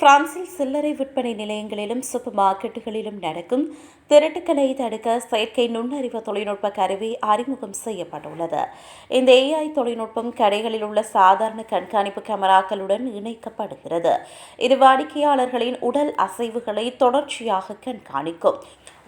பிரான்சில் சில்லறை விற்பனை நிலையங்களிலும் சூப்பர் மார்க்கெட்டுகளிலும் நடக்கும் திருட்டுக்களை தடுக்க செயற்கை நுண்ணறிவு தொழில்நுட்ப கருவி அறிமுகம் செய்யப்பட்டுள்ளது. இந்த AI தொழில்நுட்பம் கடைகளில் உள்ள சாதாரண கண்காணிப்பு கேமராக்களுடன் இணைக்கப்படுகிறது. இது வாடிக்கையாளர்களின் உடல் அசைவுகளை தொடர்ச்சியாக கண்காணிக்கும்.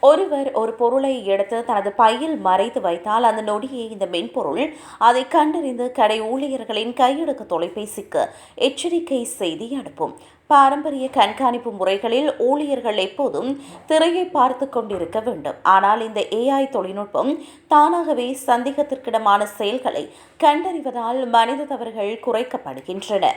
ஒருவர் ஒரு பொருளை எடுத்து தனது பையில் மறைத்து வைத்தால் அந்த நொடியே இந்த மென்பொருள் அதை கண்டறிந்து கடை ஊழியர்களின் கையடக்க தொலைபேசிக்கு எச்சரிக்கை செய்தி அனுப்பும். பாரம்பரிய கண்காணிப்பு முறைகளில் ஊழியர்கள் எப்போதும் திரையை பார்த்து கொண்டிருக்க வேண்டும். ஆனால் இந்த AI தொழில்நுட்பம் தானாகவே சந்தேகத்திற்கிடமான செயல்களை கண்டறிவதால் மனித தவறுகள் குறைக்கப்படுகின்றன.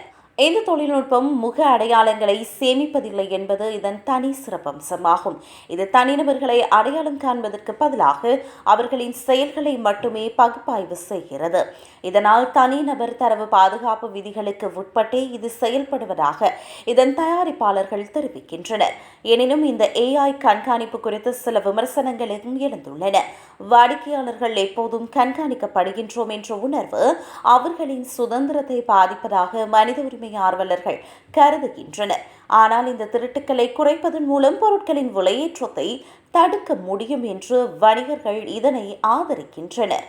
இந்த தொழில்நுட்பம் முக அடையாளங்களை சேமிப்பதில்லை என்பது இதன் தனி சிறப்பம்சமாகும். இது தனிநபர்களை அடையாளம் காண்பதற்கு பதிலாக அவர்களின் செயல்களை மட்டுமே பகுப்பாய்வு செய்கிறது. இதனால் தனிநபர் தரவு பாதுகாப்பு விதிகளுக்கு உட்பட்டே இது செயல்படுவதாக இதன் தயாரிப்பாளர்கள் தெரிவிக்கின்றனர். எனினும் இந்த AI கண்காணிப்பு குறித்து சில விமர்சனங்களும் எழுந்துள்ளன. வாடிக்கையாளர்கள் எப்போதும் கண்காணிக்கப்படுகின்றோம் என்ற உணர்வு அவர்களின் சுதந்திரத்தை பாதிப்பதாக மனித உரிமை ஆர்வலர்கள் கருதுகின்றனர். ஆனால் இந்த திருட்டுக்களை குறைப்பதன் மூலம் பொருட்களின் விலையேற்றத்தை தடுக்க முடியும் என்று வணிகர்கள் இதனை ஆதரிக்கின்றனர்.